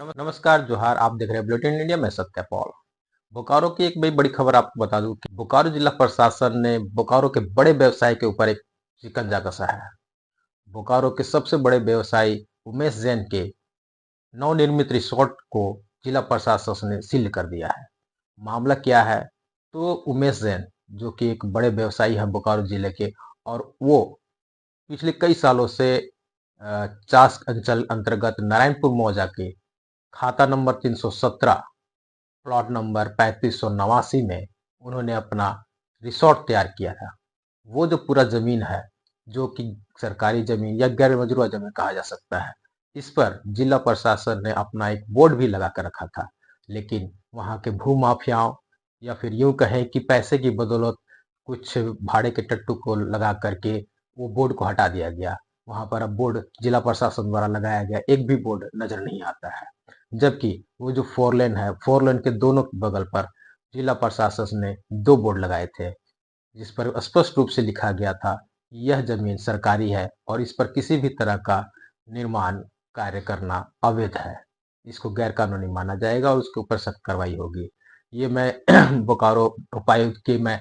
नमस्कार जोहार। आप देख रहे हैं बुलेटिन इंडिया में सत्य पॉल। बोकारो की एक बड़ी खबर आपको बता दूं कि बोकारो जिला प्रशासन ने बोकारो के बड़े व्यवसाय के ऊपर एक शिकंजा कसा है। बोकारो के सबसे बड़े व्यवसायी उमेश जैन के नवनिर्मित रिसोर्ट को जिला प्रशासन ने सील कर दिया है। मामला क्या है? तो उमेश जैन जो कि एक बड़े व्यवसायी है बोकारो जिले के, और वो पिछले कई सालों से चास अंचल अंतर्गत नारायणपुर मौजा के खाता नंबर 317 प्लॉट नंबर 3589 में उन्होंने अपना रिसोर्ट तैयार किया था। वो जो पूरा जमीन है, जो कि सरकारी जमीन या गैर मजरूआ जमीन कहा जा सकता है, इस पर जिला प्रशासन ने अपना एक बोर्ड भी लगा कर रखा था। लेकिन वहां के भू माफियाओं या फिर यूं कहें कि पैसे की बदौलत कुछ भाड़े के टट्टू को लगा करके वो बोर्ड को हटा दिया गया। वहां पर अब बोर्ड जिला प्रशासन द्वारा लगाया गया एक भी बोर्ड नजर नहीं आता है। जबकि वो जो फोर लेन है, फोर लेन के दोनों बगल पर जिला प्रशासन ने दो बोर्ड लगाए थे, जिस पर स्पष्ट रूप से लिखा गया था यह जमीन सरकारी है और इस पर किसी भी तरह का निर्माण कार्य करना अवैध है। इसको गैर कानूनी माना जाएगा और उसके ऊपर सख्त कार्रवाई होगी। ये मैं बोकारो उपायुक्त की मैं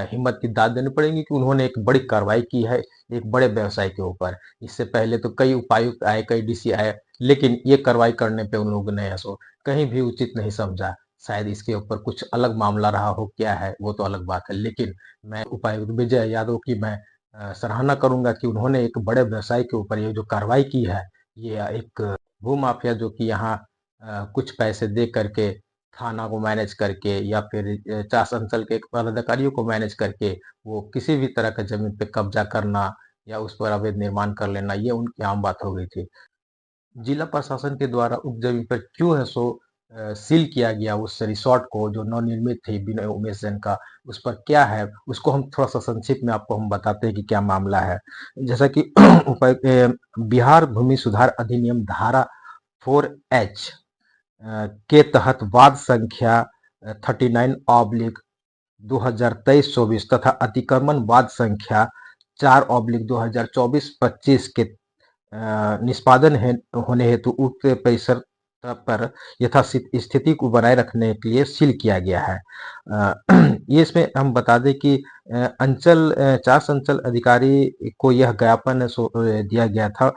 हिम्मत की दाद देनी पड़ेगी कि उन्होंने एक बड़ी कार्रवाई की है एक बड़े व्यवसाय के ऊपर। इससे पहले तो कई उपायुक्त आए, कई डीसी आए, लेकिन ये कार्रवाई करने पे उन लोगों ने ऐसो कहीं भी उचित नहीं समझा। शायद इसके ऊपर कुछ अलग मामला रहा हो, क्या है वो तो अलग बात है। लेकिन मैं उपायुक्त विजय यादव की मैं सराहना करूंगा कि उन्होंने एक बड़े व्यवसाय के ऊपर ये जो कार्रवाई की है। ये एक भू माफिया जो कि यहाँ कुछ पैसे दे करके थाना को मैनेज करके या फिर चास अंचल के पदाधिकारियों को मैनेज करके वो किसी भी तरह का जमीन पे कब्जा करना या उस पर अवैध निर्माण कर लेना, ये उनकी आम बात हो गई थी। जिला प्रशासन के द्वारा उक्त जमीन पर क्यों है सो सील किया गया उस रिसोर्ट को जो नवनिर्मित थी बिना उमेश जैन का, उस पर क्या है उसको हम थोड़ा सा संक्षिप्त में आपको हम बताते हैं कि क्या मामला है। जैसा कि बिहार भूमि सुधार अधिनियम धारा 4H के तहत वाद संख्या 39/2023-24 तथा अतिक्रमण वाद संख्या 4/2024-25 के निष्पादन होने हेतु उक्त परिसर पर यथास्थिति को बनाए रखने के लिए सील किया गया है। ये इसमें हम बता दें कि चास अंचल अधिकारी को यह ज्ञापन दिया गया था।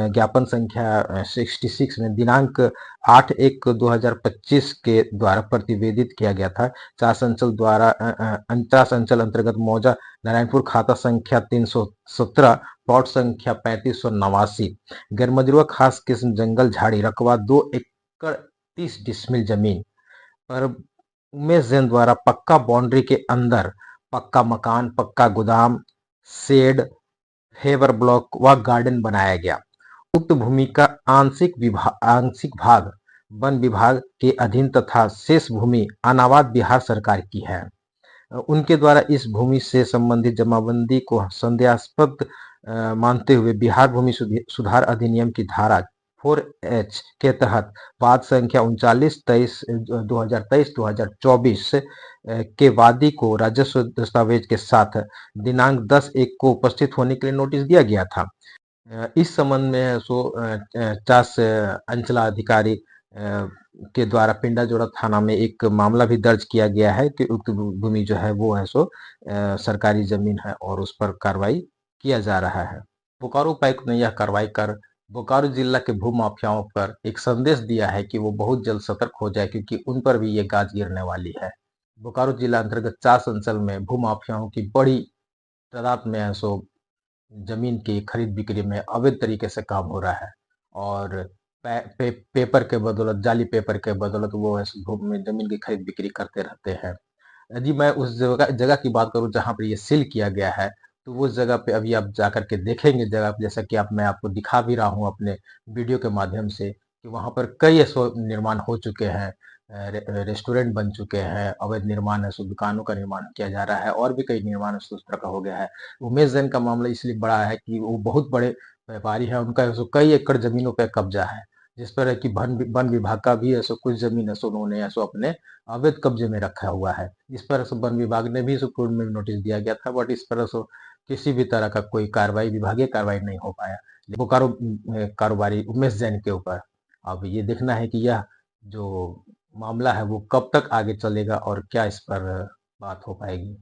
ज्ञापन संख्या 66 में दिनांक 8/1/2025 के द्वारा प्रतिवेदित किया गया था। चास अंचल अंतर्गत मौजा नारायणपुर खाता संख्या 317 प्लॉट संख्या 3589 गैरमजरूआ खास किस्म जंगल झाड़ी रकबा 2 एकड़ 30 डिसमिल जमीन पर उमेश जैन द्वारा पक्का बाउंड्री के अंदर पक्का मकान, पक्का गोदाम, शेड, फेवर ब्लॉक व गार्डन बनाया गया। उक्त भूमि का आंशिक भाग वन विभाग के अधीन तथा शेष भूमि अनावाद बिहार सरकार की है। उनके द्वारा इस भूमि से संबंधित जमाबंदी को संदेहास्पद मानते हुए बिहार भूमि सुधार अधिनियम की धारा 4H के तहत वाद संख्या 39/2023-2024 के वादी को राजस्व दस्तावेज के साथ दिनांक 10/1 को उपस्थित होने के लिए नोटिस दिया गया था। इस संबंध में चास अंचलाधिकारी के द्वारा पिंडा जोड़ा थाना में एक मामला भी दर्ज किया गया है कि उक्त भूमि जो है वो है सरकारी जमीन है और उस पर कार्रवाई किया जा रहा है। बोकारो उपायुक्त ने यह कार्रवाई कर बोकारो जिला के भू माफियाओं पर एक संदेश दिया है कि वो बहुत जल्द सतर्क हो जाए, क्योंकि उन पर भी ये गाज गिरने वाली है। बोकारो जिला अंतर्गत चास अंचल में भू माफियाओं की बड़ी तादाद में है जमीन की खरीद बिक्री में अवैध तरीके से काम हो रहा है और पेपर के बदौलत, जाली पेपर के बदौलत वो भूमि जमीन की खरीद बिक्री करते रहते हैं। यदि मैं उस जगह की बात करूं जहां पर ये सील किया गया है, तो उस जगह पे अभी आप जाकर के देखेंगे जगह पे, जैसा कि आप मैं आपको दिखा भी रहा हूं अपने वीडियो के माध्यम से, कि वहां पर कई ऐसे निर्माण हो चुके हैं। रेस्टोरेंट बन चुके हैं, अवैध निर्माण है दुकानों का निर्माण किया जा रहा है और भी कई निर्माण उस तरह का हो गया है। उमेश जैन का मामला इसलिए बड़ा है कि वो बहुत बड़े व्यापारी है, उनका कई एकड़ जमीनों पर कब्जा है, जिस पर है कि वन विभाग का भी ऐसा कुछ जमीन है उन्होंने ऐसा अपने अवैध कब्जे में रखा हुआ है। इस पर वन विभाग ने भी कोर्ट में नोटिस दिया गया था, बट इस पर किसी भी तरह का कोई कार्रवाई, विभागीय कार्रवाई नहीं हो पाया बोकारो कारोबारी उमेश जैन के ऊपर। अब ये देखना है कि यह जो मामला है वो कब तक आगे चलेगा और क्या इस पर बात हो पाएगी?